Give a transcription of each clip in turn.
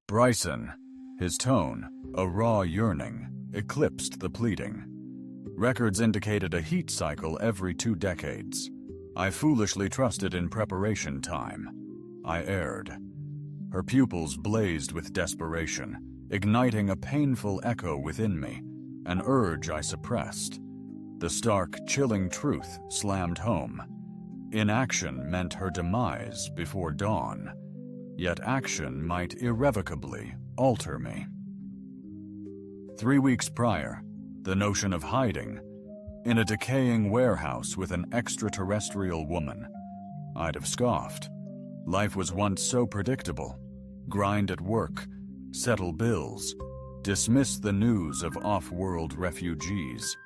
Bryson, his tone, a raw yearning, eclipsed the pleading. Records indicated a heat cycle every 2 decades. I foolishly trusted in preparation time. I erred. Her pupils blazed with desperation, igniting a painful echo within me, an urge I suppressed. The stark, chilling truth slammed home. Inaction meant her demise before dawn, yet action might irrevocably alter me. 3 weeks prior, the notion of hiding in a decaying warehouse with an extraterrestrial woman, I'd have scoffed. Life was once so predictable. Grind at work, settle bills, dismiss the news of off-world refugees.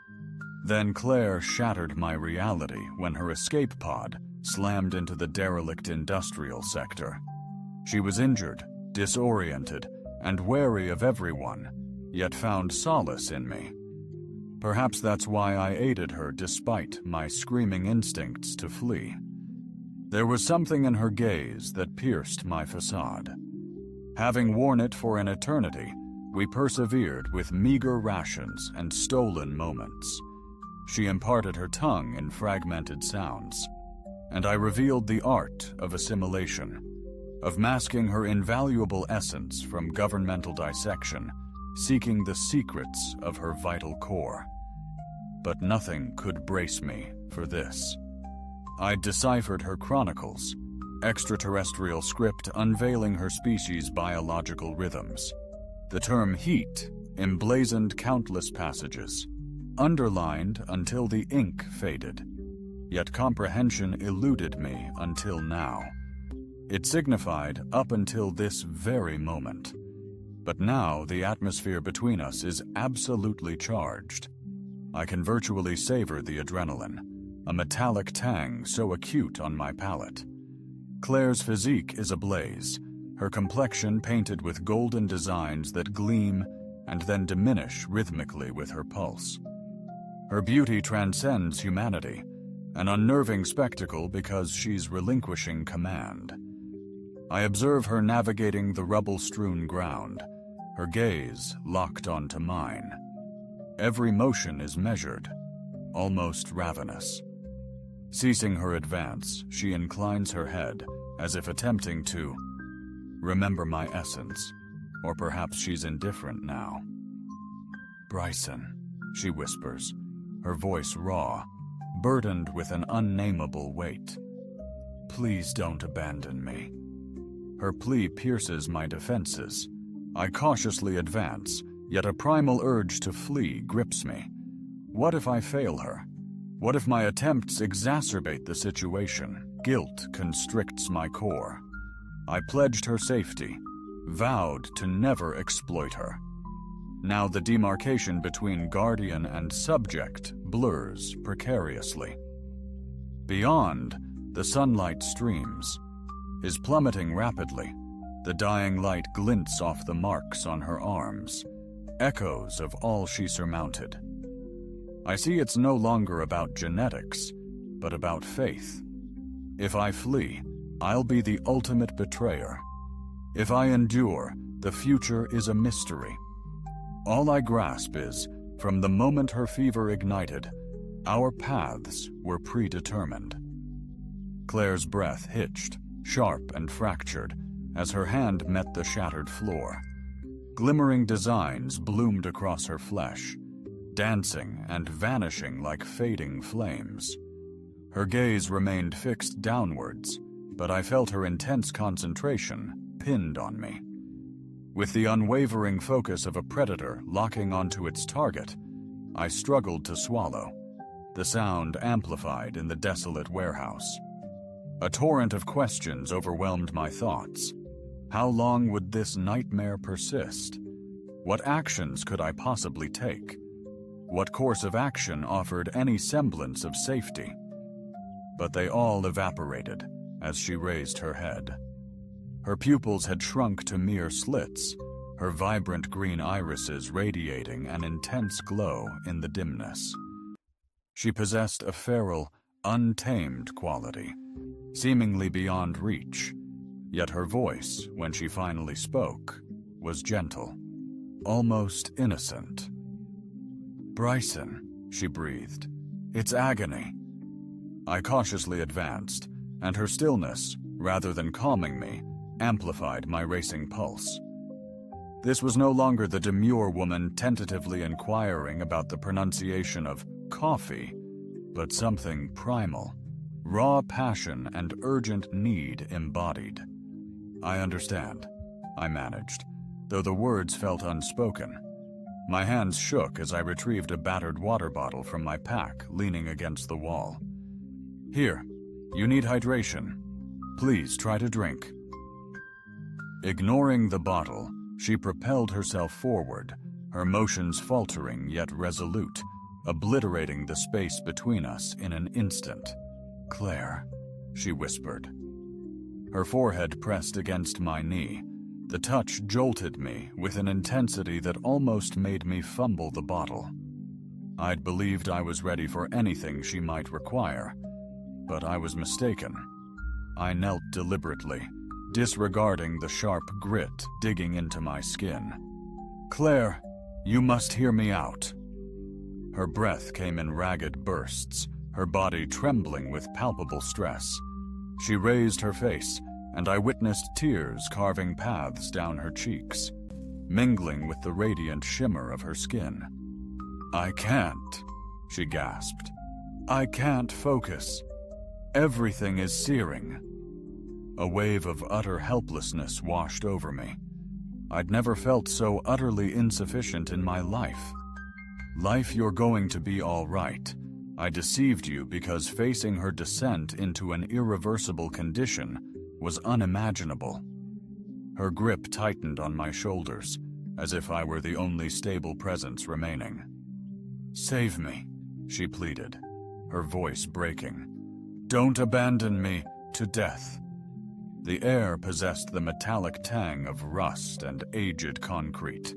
Then Claire shattered my reality when her escape pod slammed into the derelict industrial sector. She was injured, disoriented, and wary of everyone, yet found solace in me. Perhaps that's why I aided her despite my screaming instincts to flee. There was something in her gaze that pierced my facade. Having worn it for an eternity, we persevered with meager rations and stolen moments. She imparted her tongue in fragmented sounds, and I revealed the art of assimilation, of masking her invaluable essence from governmental dissection, seeking the secrets of her vital core. But nothing could brace me for this. I deciphered her chronicles, extraterrestrial script unveiling her species' biological rhythms. The term heat emblazoned countless passages, underlined until the ink faded, yet comprehension eluded me until now. It signified up until this very moment. But now the atmosphere between us is absolutely charged. I can virtually savor the adrenaline, a metallic tang so acute on my palate. Claire's physique is ablaze, her complexion painted with golden designs that gleam and then diminish rhythmically with her pulse. Her beauty transcends humanity, an unnerving spectacle because she's relinquishing command. I observe her navigating the rubble-strewn ground, her gaze locked onto mine. Every motion is measured, almost ravenous. Ceasing her advance, she inclines her head, as if attempting to remember my essence, or perhaps she's indifferent now. "Bryson," she whispers, her voice raw, burdened with an unnameable weight. "Please don't abandon me." Her plea pierces my defenses. I cautiously advance, yet a primal urge to flee grips me. What if I fail her? What if my attempts exacerbate the situation? Guilt constricts my core. I pledged her safety, vowed to never exploit her. Now the demarcation between guardian and subject blurs precariously. Beyond, the sunlight streams, is plummeting rapidly. The dying light glints off the marks on her arms, echoes of all she surmounted. I see it's no longer about genetics, but about faith. If I flee, I'll be the ultimate betrayer. If I endure, the future is a mystery. All I grasp is, from the moment her fever ignited, our paths were predetermined. Claire's breath hitched, sharp and fractured, as her hand met the shattered floor. Glimmering designs bloomed across her flesh, dancing and vanishing like fading flames. Her gaze remained fixed downwards, but I felt her intense concentration pinned on me. With the unwavering focus of a predator locking onto its target, I struggled to swallow, the sound amplified in the desolate warehouse. A torrent of questions overwhelmed my thoughts. How long would this nightmare persist? What actions could I possibly take? What course of action offered any semblance of safety? But they all evaporated as she raised her head. Her pupils had shrunk to mere slits, her vibrant green irises radiating an intense glow in the dimness. She possessed a feral, untamed quality, seemingly beyond reach, yet her voice, when she finally spoke, was gentle, almost innocent. "Bryson," she breathed. "It's agony." I cautiously advanced, and her stillness, rather than calming me, amplified my racing pulse. This was no longer the demure woman tentatively inquiring about the pronunciation of coffee, but something primal, raw passion and urgent need embodied. "I understand," I managed, though the words felt unspoken. My hands shook as I retrieved a battered water bottle from my pack, leaning against the wall. "Here, you need hydration. Please try to drink." Ignoring the bottle, she propelled herself forward, her motions faltering yet resolute, obliterating the space between us in an instant. "Claire," she whispered. Her forehead pressed against my knee. The touch jolted me with an intensity that almost made me fumble the bottle. I'd believed I was ready for anything she might require, but I was mistaken. I knelt deliberately, disregarding the sharp grit digging into my skin. "Claire, you must hear me out." Her breath came in ragged bursts, her body trembling with palpable stress. She raised her face, and I witnessed tears carving paths down her cheeks, mingling with the radiant shimmer of her skin. "I can't," she gasped. "I can't focus. Everything is searing." A wave of utter helplessness washed over me. I'd never felt so utterly insufficient in my life. "Life, you're going to be all right. I deceived you because facing her descent into an irreversible condition was unimaginable." Her grip tightened on my shoulders, as if I were the only stable presence remaining. "Save me," she pleaded, her voice breaking. "Don't abandon me to death." The air possessed the metallic tang of rust and aged concrete.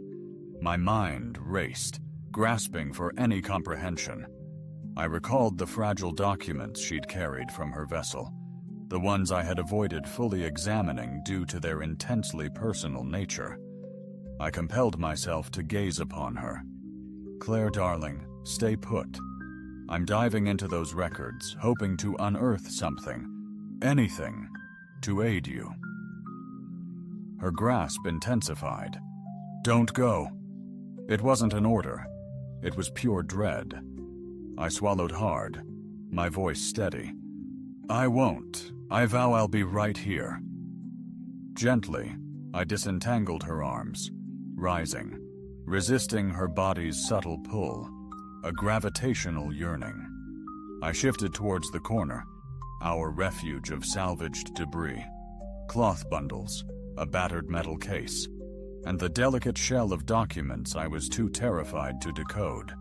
My mind raced, grasping for any comprehension. I recalled the fragile documents she'd carried from her vessel, the ones I had avoided fully examining due to their intensely personal nature. I compelled myself to gaze upon her. "Claire, darling, stay put. I'm diving into those records, hoping to unearth something, anything, to aid you." Her grasp intensified. "Don't go." It wasn't an order. It was pure dread. I swallowed hard, my voice steady. "I won't. I vow I'll be right here." Gently, I disentangled her arms, rising, resisting her body's subtle pull, a gravitational yearning. I shifted towards the corner, our refuge of salvaged debris, cloth bundles, a battered metal case, and the delicate shell of documents I was too terrified to decode.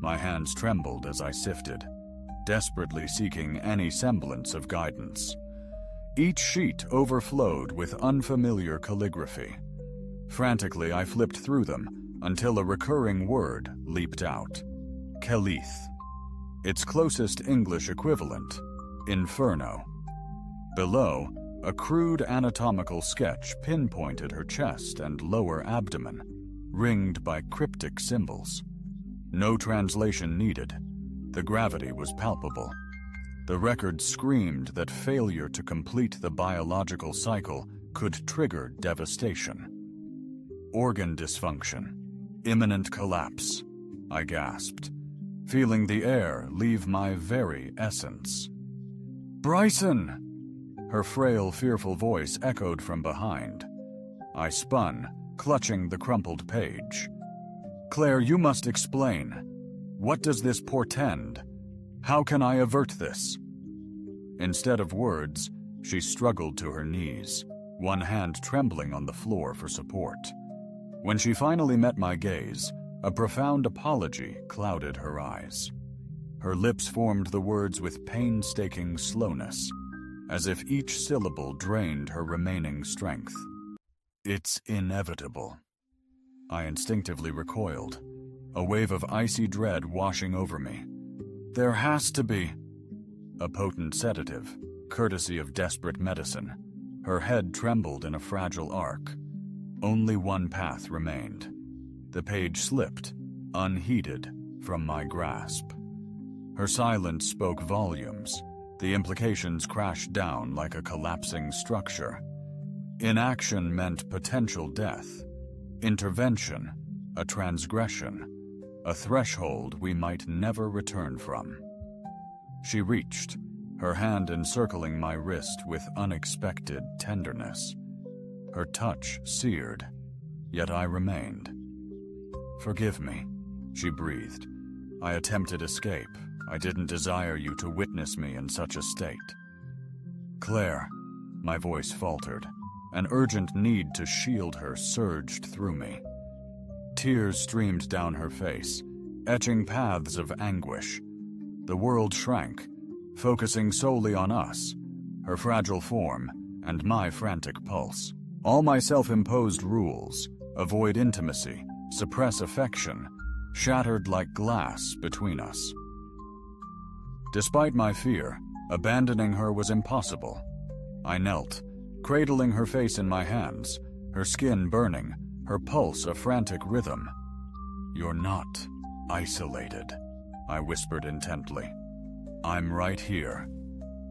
My hands trembled as I sifted, desperately seeking any semblance of guidance. Each sheet overflowed with unfamiliar calligraphy. Frantically, I flipped through them until a recurring word leaped out. Kelith. Its closest English equivalent, inferno. Below, a crude anatomical sketch pinpointed her chest and lower abdomen, ringed by cryptic symbols. No translation needed. The gravity was palpable. The record screamed that failure to complete the biological cycle could trigger devastation. Organ dysfunction. Imminent collapse, I gasped, feeling the air leave my very essence. "Bryson!" Her frail, fearful voice echoed from behind. I spun, clutching the crumpled page. "Claire, you must explain. What does this portend? How can I avert this?" Instead of words, she struggled to her knees, one hand trembling on the floor for support. When she finally met my gaze, a profound apology clouded her eyes. Her lips formed the words with painstaking slowness, as if each syllable drained her remaining strength. "It's inevitable." I instinctively recoiled, a wave of icy dread washing over me. "There has to be." A potent sedative, courtesy of desperate medicine. Her head trembled in a fragile arc. Only one path remained. The page slipped, unheeded, from my grasp. Her silence spoke volumes. The implications crashed down like a collapsing structure. Inaction meant potential death. Intervention, a transgression, a threshold we might never return from. She reached, her hand encircling my wrist with unexpected tenderness. Her touch seared, yet I remained. "Forgive me," she breathed. "I attempted escape. I didn't desire you to witness me in such a state." "Claire," my voice faltered. An urgent need to shield her surged through me. Tears streamed down her face, etching paths of anguish. The world shrank, focusing solely on us, her fragile form, and my frantic pulse. All my self-imposed rules, avoid intimacy, suppress affection, shattered like glass between us. Despite my fear, abandoning her was impossible. I knelt, cradling her face in my hands, her skin burning, her pulse a frantic rhythm. "You're not isolated," I whispered intently. "I'm right here.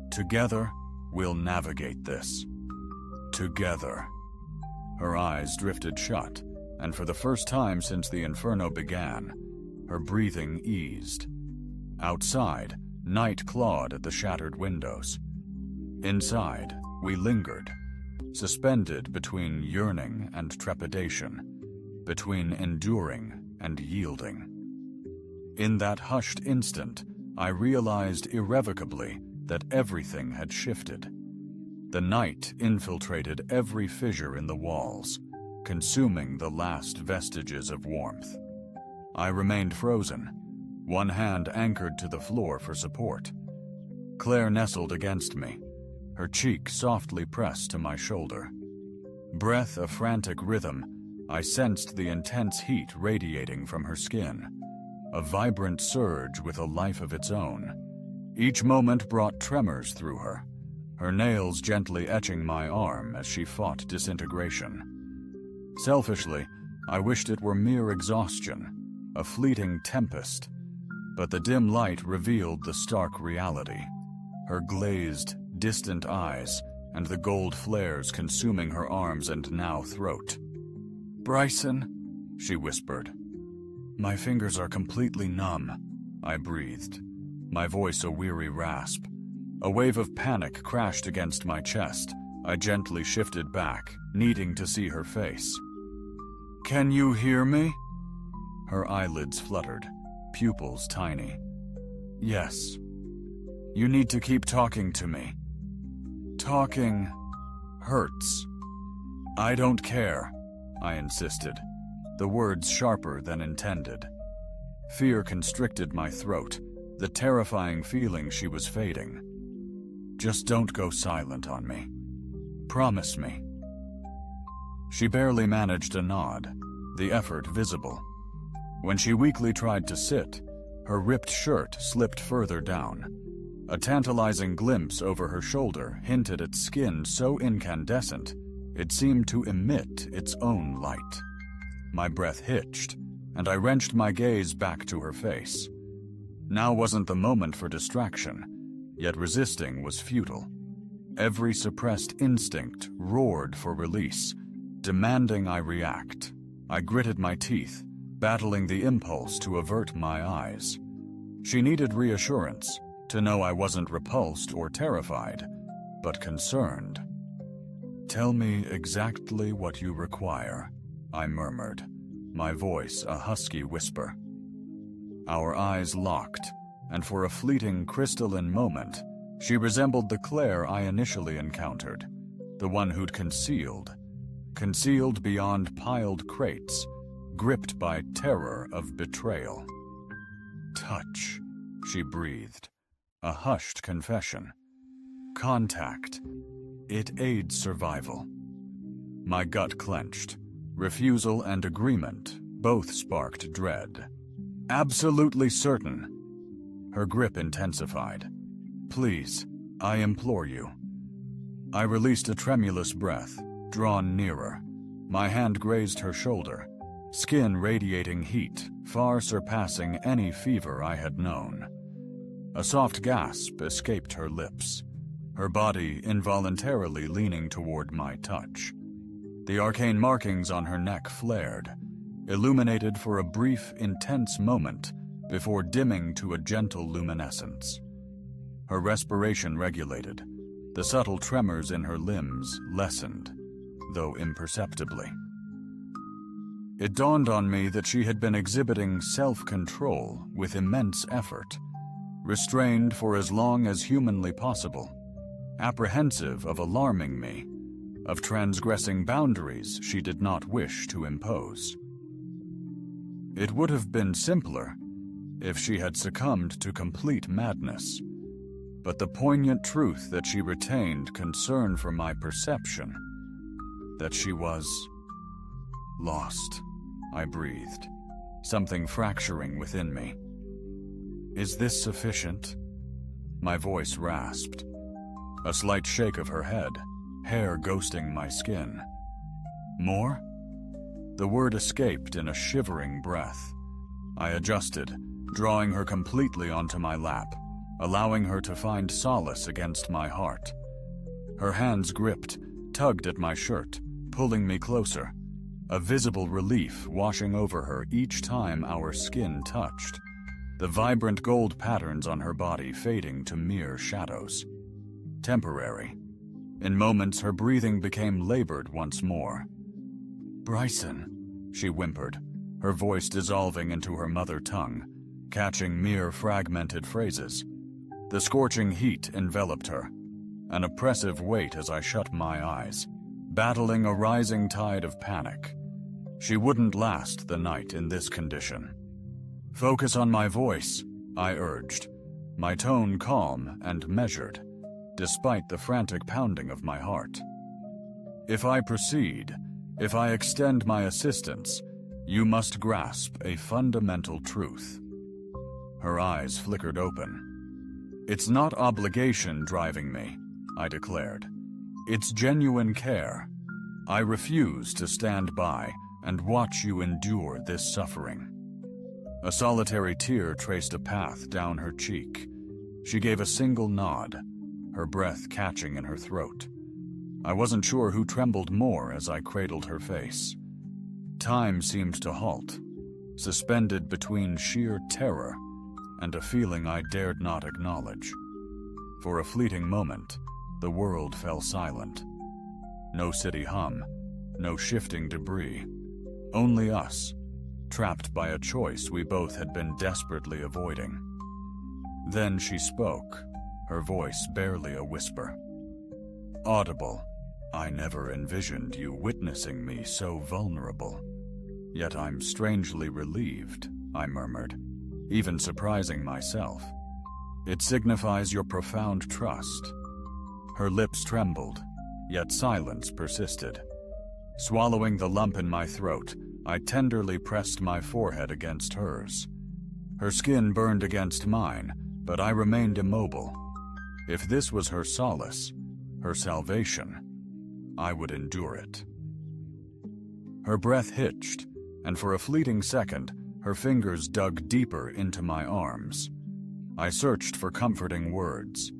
Together, we'll navigate this. Together." Her eyes drifted shut, and for the first time since the inferno began, her breathing eased. Outside, night clawed at the shattered windows. Inside, we lingered, suspended between yearning and trepidation, between enduring and yielding. In that hushed instant, I realized irrevocably that everything had shifted. The night infiltrated every fissure in the walls, consuming the last vestiges of warmth. I remained frozen, one hand anchored to the floor for support. Claire nestled against me, her cheek softly pressed to my shoulder. Breath a frantic rhythm, I sensed the intense heat radiating from her skin, a vibrant surge with a life of its own. Each moment brought tremors through her, her nails gently etching my arm as she fought disintegration. Selfishly, I wished it were mere exhaustion, a fleeting tempest, but the dim light revealed the stark reality. Her glazed, distant eyes, and the gold flares consuming her arms and now throat. "Bryson," she whispered. "My fingers are completely numb," I breathed, my voice a weary rasp. A wave of panic crashed against my chest. I gently shifted back, needing to see her face. "Can you hear me?" Her eyelids fluttered, pupils tiny. "Yes. You need to keep talking to me. Talking hurts." "I don't care," I insisted, the words sharper than intended. Fear constricted my throat, the terrifying feeling she was fading. "Just don't go silent on me. Promise me." She barely managed a nod, the effort visible. When she weakly tried to sit, her ripped shirt slipped further down. A tantalizing glimpse over her shoulder hinted at skin so incandescent, it seemed to emit its own light. My breath hitched, and I wrenched my gaze back to her face. Now wasn't the moment for distraction, yet resisting was futile. Every suppressed instinct roared for release, demanding I react. I gritted my teeth, battling the impulse to avert my eyes. She needed reassurance, to know I wasn't repulsed or terrified, but concerned. "Tell me exactly what you require," I murmured, my voice a husky whisper. Our eyes locked, and for a fleeting crystalline moment, she resembled the Claire I initially encountered, the one who'd concealed beyond piled crates, gripped by terror of betrayal. "Touch," she breathed, a hushed confession. "Contact. It aids survival." My gut clenched. Refusal and agreement both sparked dread. "Absolutely certain." Her grip intensified. "Please, I implore you." I released a tremulous breath, drawn nearer, My hand grazed her shoulder, skin radiating heat, far surpassing any fever I had known. A soft gasp escaped her lips, her body involuntarily leaning toward my touch. The arcane markings on her neck flared, illuminated for a brief, intense moment before dimming to a gentle luminescence. Her respiration regulated. The subtle tremors in her limbs lessened, though imperceptibly. It dawned on me that she had been exhibiting self-control with immense effort, restrained for as long as humanly possible, apprehensive of alarming me, of transgressing boundaries she did not wish to impose. It would have been simpler if she had succumbed to complete madness, but the poignant truth that she retained concern for my perception, that she was lost, I breathed, something fracturing within me. Is this sufficient? My voice rasped. A slight shake of her head, hair ghosting my skin. More? The word escaped in a shivering breath. I adjusted, drawing her completely onto my lap, allowing her to find solace against my heart. Her hands gripped, tugged at my shirt, pulling me closer, a visible relief washing over her each time our skin touched, the vibrant gold patterns on her body fading to mere shadows. Temporary. In moments, her breathing became labored once more. "Bryson," she whimpered, her voice dissolving into her mother tongue, catching mere fragmented phrases. The scorching heat enveloped her, an oppressive weight as I shut my eyes, battling a rising tide of panic. She wouldn't last the night in this condition. "Focus on my voice," I urged, my tone calm and measured, despite the frantic pounding of my heart. "If I proceed, if I extend my assistance, you must grasp a fundamental truth." Her eyes flickered open. "It's not obligation driving me," I declared. "It's genuine care. I refuse to stand by and watch you endure this suffering." A solitary tear traced a path down her cheek. She gave a single nod, her breath catching in her throat. I wasn't sure who trembled more as I cradled her face. Time seemed to halt, suspended between sheer terror and a feeling I dared not acknowledge. For a fleeting moment, the world fell silent. No city hum, no shifting debris, only us, trapped by a choice we both had been desperately avoiding. Then she spoke, her voice barely a whisper. Audible, "I never envisioned you witnessing me so vulnerable. Yet I'm strangely relieved," I murmured, even surprising myself. "It signifies your profound trust." Her lips trembled, yet silence persisted. Swallowing the lump in my throat, I tenderly pressed my forehead against hers. Her skin burned against mine, but I remained immobile. If this was her solace, her salvation, I would endure it. Her breath hitched, and for a fleeting second, her fingers dug deeper into my arms. I searched for comforting words,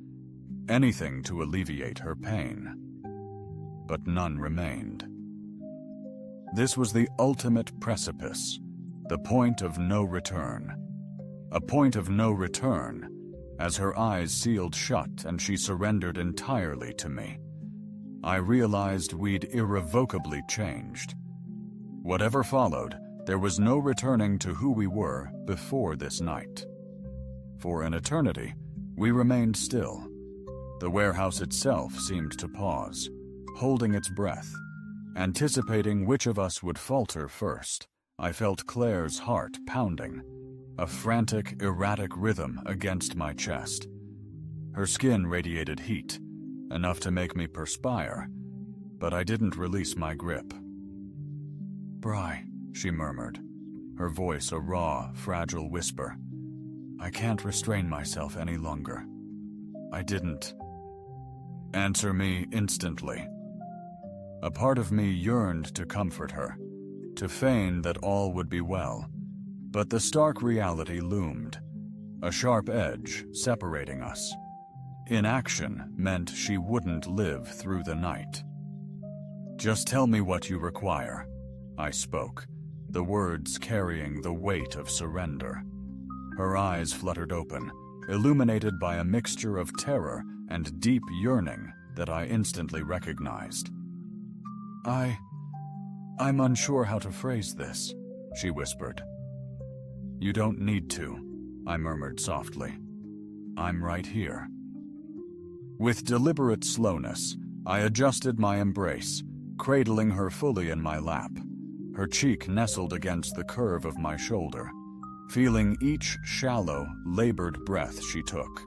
anything to alleviate her pain, but none remained. This was the ultimate precipice, the point of no return. A point of no return, as her eyes sealed shut and she surrendered entirely to me. I realized we'd irrevocably changed. Whatever followed, there was no returning to who we were before this night. For an eternity, we remained still. The warehouse itself seemed to pause, holding its breath, anticipating which of us would falter first. I felt Claire's heart pounding, a frantic, erratic rhythm against my chest. Her skin radiated heat, enough to make me perspire, but I didn't release my grip. "Bry," she murmured, her voice a raw, fragile whisper. "I can't restrain myself any longer. I didn't." "Answer me instantly." A part of me yearned to comfort her, to feign that all would be well, but the stark reality loomed, a sharp edge separating us. Inaction meant she wouldn't live through the night. "Just tell me what you require," I spoke, the words carrying the weight of surrender. Her eyes fluttered open, illuminated by a mixture of terror and deep yearning that I instantly recognized. I'm unsure how to phrase this," she whispered. "You don't need to," I murmured softly. "I'm right here." With deliberate slowness, I adjusted my embrace, cradling her fully in my lap, her cheek nestled against the curve of my shoulder, feeling each shallow, labored breath she took.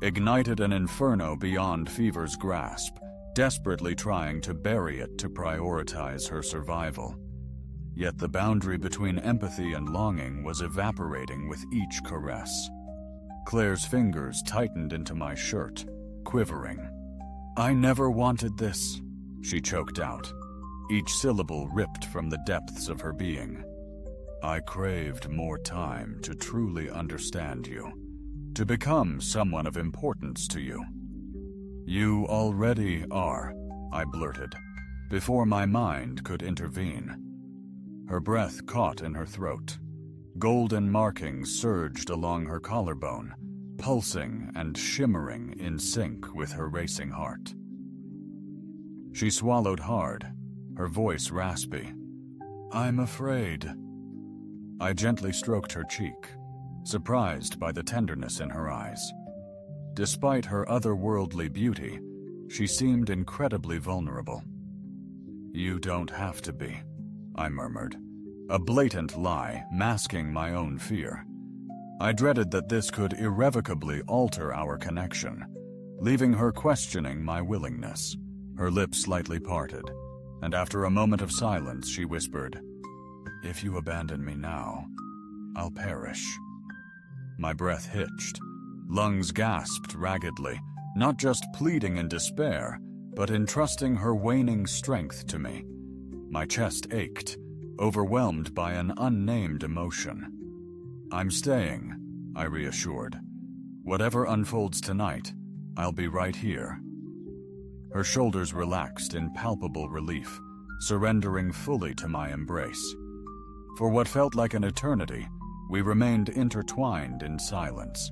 Ignited an inferno beyond fever's grasp, desperately trying to bury it to prioritize her survival. Yet the boundary between empathy and longing was evaporating with each caress. Claire's fingers tightened into my shirt, quivering. "I never wanted this," she choked out, each syllable ripped from the depths of her being. "I craved more time to truly understand you, to become someone of importance to you." "You already are," I blurted, before my mind could intervene. Her breath caught in her throat. Golden markings surged along her collarbone, pulsing and shimmering in sync with her racing heart. She swallowed hard, her voice raspy. "I'm afraid." I gently stroked her cheek, surprised by the tenderness in her eyes. Despite her otherworldly beauty, she seemed incredibly vulnerable. "You don't have to be," I murmured, a blatant lie masking my own fear. I dreaded that this could irrevocably alter our connection, leaving her questioning my willingness. Her lips slightly parted, and after a moment of silence, she whispered, "If you abandon me now, I'll perish." My breath hitched. Lungs gasped raggedly, not just pleading in despair, but entrusting her waning strength to me. My chest ached, overwhelmed by an unnamed emotion. "I'm staying," I reassured. "Whatever unfolds tonight, I'll be right here." Her shoulders relaxed in palpable relief, surrendering fully to my embrace. For what felt like an eternity, we remained intertwined in silence,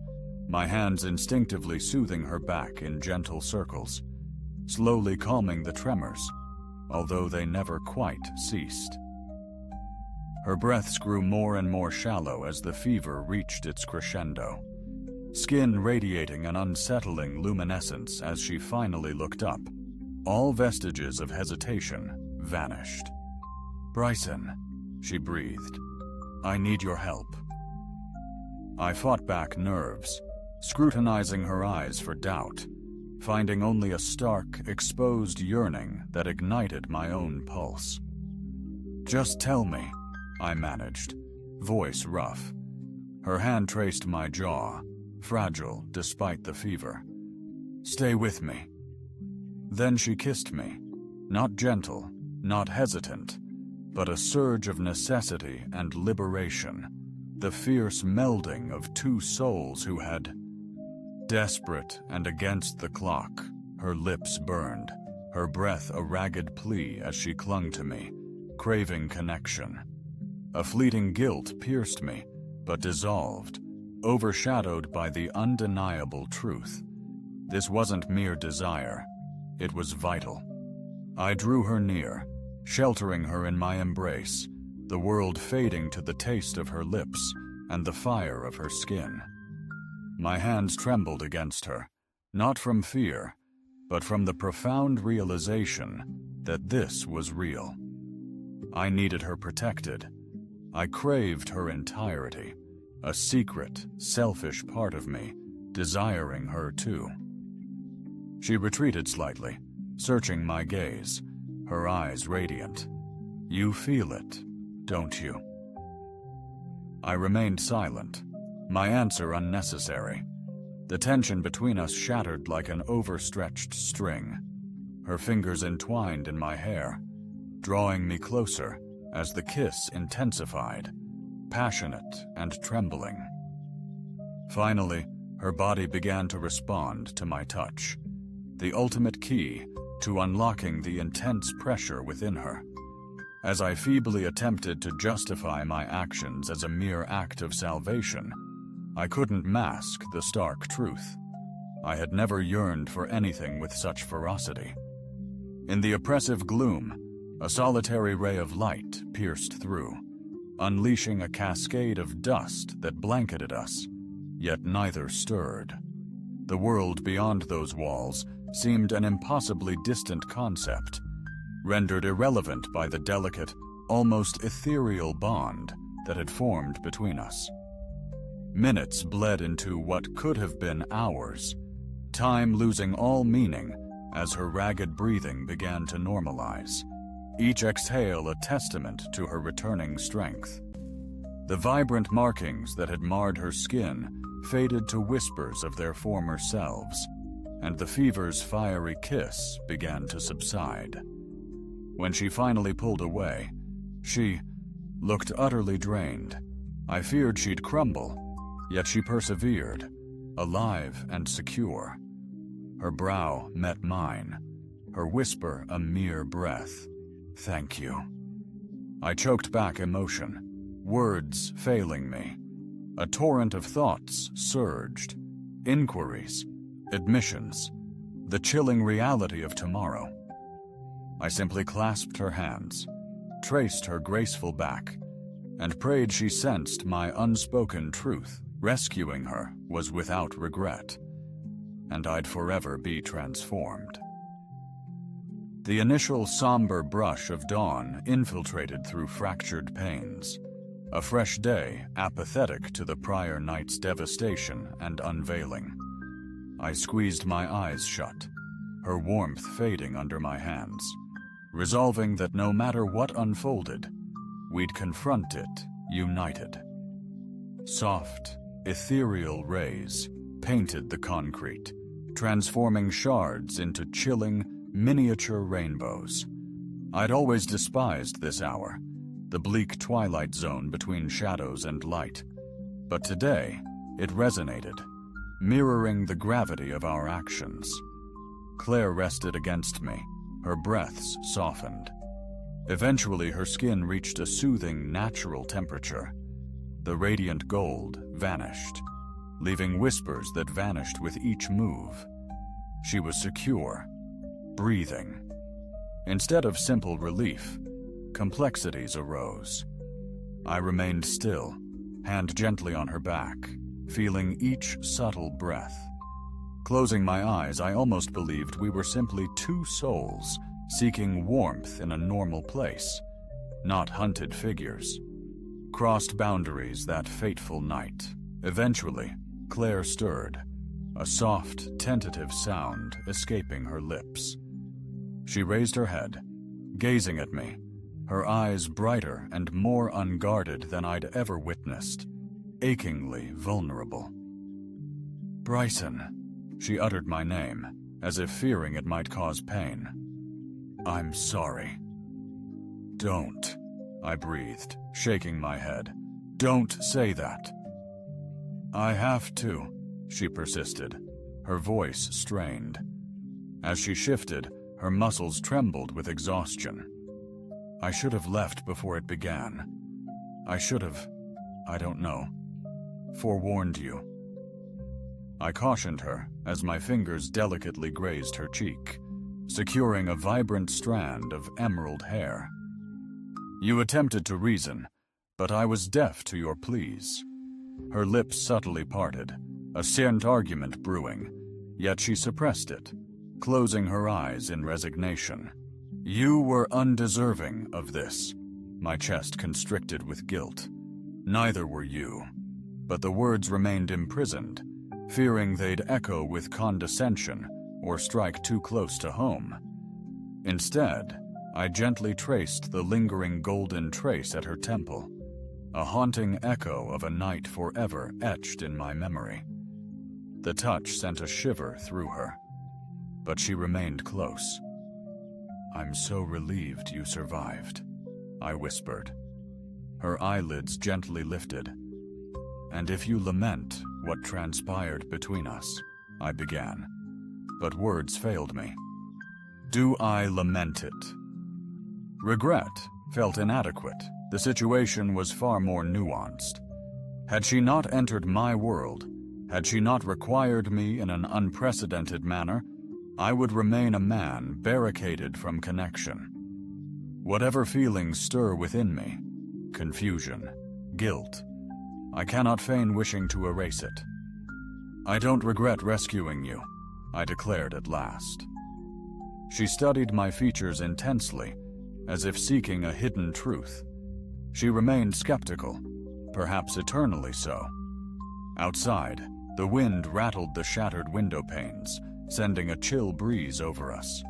my hands instinctively soothing her back in gentle circles, slowly calming the tremors, although they never quite ceased. Her breaths grew more and more shallow as the fever reached its crescendo, skin radiating an unsettling luminescence as she finally looked up. All vestiges of hesitation vanished. "Bryson," she breathed, "I need your help." I fought back nerves, scrutinizing her eyes for doubt, finding only a stark, exposed yearning that ignited my own pulse. "Just tell me," I managed, voice rough. Her hand traced my jaw, fragile despite the fever. "Stay with me." Then she kissed me, not gentle, not hesitant, but a surge of necessity and liberation, the fierce melding of two souls who had... Desperate and against the clock, her lips burned, her breath a ragged plea as she clung to me, craving connection. A fleeting guilt pierced me, but dissolved, overshadowed by the undeniable truth. This wasn't mere desire, it was vital. I drew her near, sheltering her in my embrace, the world fading to the taste of her lips and the fire of her skin. My hands trembled against her, not from fear, but from the profound realization that this was real. I needed her protected. I craved her entirety, a secret, selfish part of me, desiring her too. She retreated slightly, searching my gaze, her eyes radiant. "You feel it, don't you?" I remained silent, my answer unnecessary. The tension between us shattered like an overstretched string. her fingers entwined in my hair, drawing me closer as the kiss intensified, passionate and trembling. Finally, her body began to respond to my touch, the ultimate key to unlocking the intense pressure within her. As I feebly attempted to justify my actions as a mere act of salvation, I couldn't mask the stark truth. I had never yearned for anything with such ferocity. In the oppressive gloom, a solitary ray of light pierced through, unleashing a cascade of dust that blanketed us, yet neither stirred. The world beyond those walls seemed an impossibly distant concept, rendered irrelevant by the delicate, almost ethereal bond that had formed between us. Minutes bled into what could have been hours, time losing all meaning as her ragged breathing began to normalize, each exhale a testament to her returning strength. The vibrant markings that had marred her skin faded to whispers of their former selves, and the fever's fiery kiss began to subside. When she finally pulled away, she looked utterly drained. I feared she'd crumble, yet she persevered, alive and secure. Her brow met mine, her whisper a mere breath. "Thank you." I choked back emotion, words failing me. A torrent of thoughts surged, inquiries, admissions, the chilling reality of tomorrow. I simply clasped her hands, traced her graceful back, and prayed she sensed my unspoken truth. Rescuing her was without regret, and I'd forever be transformed. The initial somber brush of dawn infiltrated through fractured panes, a fresh day apathetic to the prior night's devastation and unveiling. I squeezed my eyes shut, her warmth fading under my hands, resolving that no matter what unfolded, we'd confront it united. Soft, ethereal rays painted the concrete, transforming shards into chilling, miniature rainbows. I'd always despised this hour, the bleak twilight zone between shadows and light, but today it resonated, mirroring the gravity of our actions. Claire rested against me, her breaths softened. Eventually her skin reached a soothing, natural temperature. The radiant gold vanished, leaving whispers that vanished with each move. She was secure, breathing. Instead of simple relief, complexities arose. I remained still, hand gently on her back, feeling each subtle breath. Closing my eyes, I almost believed we were simply two souls seeking warmth in a normal place, not hunted figures. Crossed boundaries that fateful night. Eventually, Claire stirred, a soft, tentative sound escaping her lips. She raised her head, gazing at me, her eyes brighter and more unguarded than I'd ever witnessed, achingly vulnerable. "Bryson," she uttered my name, as if fearing it might cause pain. "I'm sorry." "Don't," I breathed, shaking my head. "Don't say that." "I have to," she persisted, her voice strained. As she shifted, her muscles trembled with exhaustion. "I should have left before it began. I should have, I don't know, forewarned you." I cautioned her as my fingers delicately grazed her cheek, securing a vibrant strand of emerald hair. "You attempted to reason, but I was deaf to your pleas." Her lips subtly parted, a scant argument brewing, yet she suppressed it, closing her eyes in resignation. "You were undeserving of this." My chest constricted with guilt. "Neither were you." But the words remained imprisoned, fearing they'd echo with condescension or strike too close to home. Instead, I gently traced the lingering golden trace at her temple, a haunting echo of a night forever etched in my memory. The touch sent a shiver through her, but she remained close, "I'm so relieved you survived," I whispered. Her eyelids gently lifted. "And if you lament what transpired between us," I began, but words failed me. "Do I lament it?" Regret felt inadequate. The situation was far more nuanced. Had she not entered my world, had she not required me in an unprecedented manner, I would remain a man barricaded from connection. Whatever feelings stir within me, confusion, guilt, I cannot feign wishing to erase it. "I don't regret rescuing you," I declared at last. She studied my features intensely, as if seeking a hidden truth. She remained skeptical, perhaps eternally so. Outside, the wind rattled the shattered window panes, sending a chill breeze over us.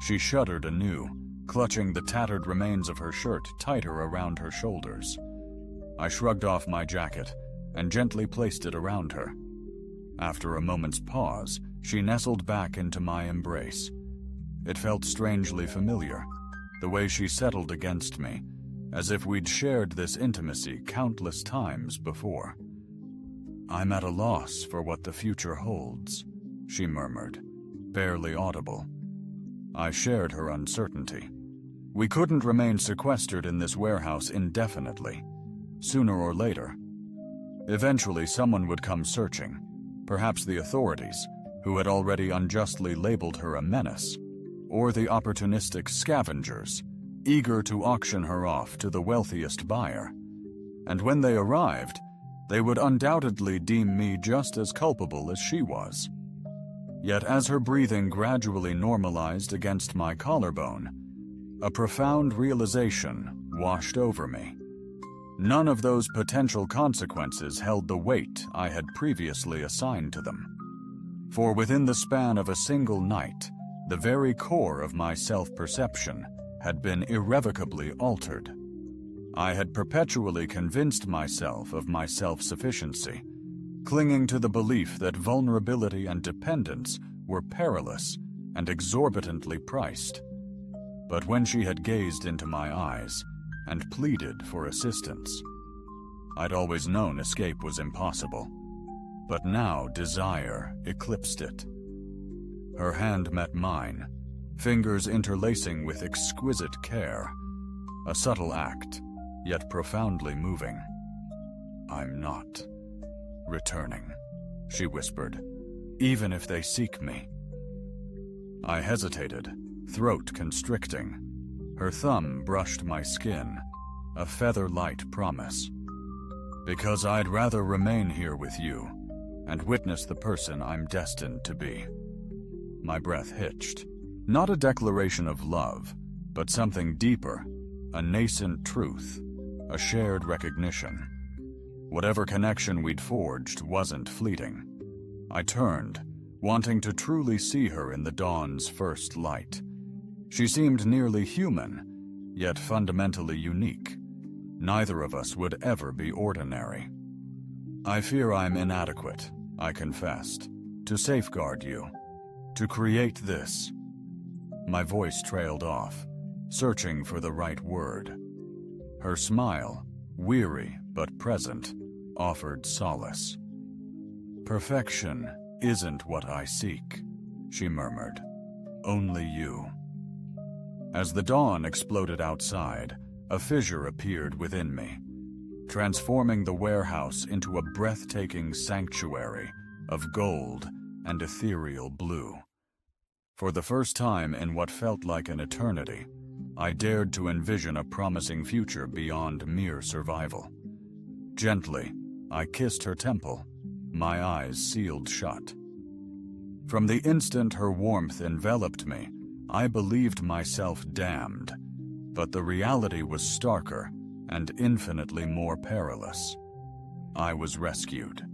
She shuddered anew, clutching the tattered remains of her shirt tighter around her shoulders. I shrugged off my jacket and gently placed it around her. After a moment's pause, she nestled back into my embrace. It felt strangely familiar, the way she settled against me, as if we'd shared this intimacy countless times before. "I'm at a loss for what the future holds," she murmured, barely audible. I shared her uncertainty. We couldn't remain sequestered in this warehouse indefinitely. Sooner or later, eventually someone would come searching, perhaps the authorities, who had already unjustly labeled her a menace, or the opportunistic scavengers, eager to auction her off to the wealthiest buyer. And when they arrived, they would undoubtedly deem me just as culpable as she was. Yet as her breathing gradually normalized against my collarbone, a profound realization washed over me. None of those potential consequences held the weight I had previously assigned to them. For within the span of a single night, the very core of my self-perception had been irrevocably altered. I had perpetually convinced myself of my self-sufficiency, clinging to the belief that vulnerability and dependence were perilous and exorbitantly priced. But when she had gazed into my eyes and pleaded for assistance, I'd always known escape was impossible, but now desire eclipsed it. Her hand met mine, fingers interlacing with exquisite care, a subtle act, yet profoundly moving. "I'm not returning," she whispered, "even if they seek me." I hesitated, throat constricting. Her thumb brushed my skin, a feather-light promise. "Because I'd rather remain here with you and witness the person I'm destined to be." My breath hitched. Not a declaration of love, but something deeper, a nascent truth, a shared recognition. Whatever connection we'd forged wasn't fleeting. I turned, wanting to truly see her in the dawn's first light. She seemed nearly human, yet fundamentally unique. Neither of us would ever be ordinary. "I fear I'm inadequate," I confessed, "to safeguard you, to create this." My voice trailed off, searching for the right word. Her smile, weary but present, offered solace. "Perfection isn't what I seek," she murmured. "Only you." As the dawn exploded outside, a fissure appeared within me, transforming the warehouse into a breathtaking sanctuary of gold and ethereal blue. For the first time in what felt like an eternity, I dared to envision a promising future beyond mere survival. Gently, I kissed her temple, my eyes sealed shut. From the instant her warmth enveloped me, I believed myself damned, but the reality was starker and infinitely more perilous. I was rescued.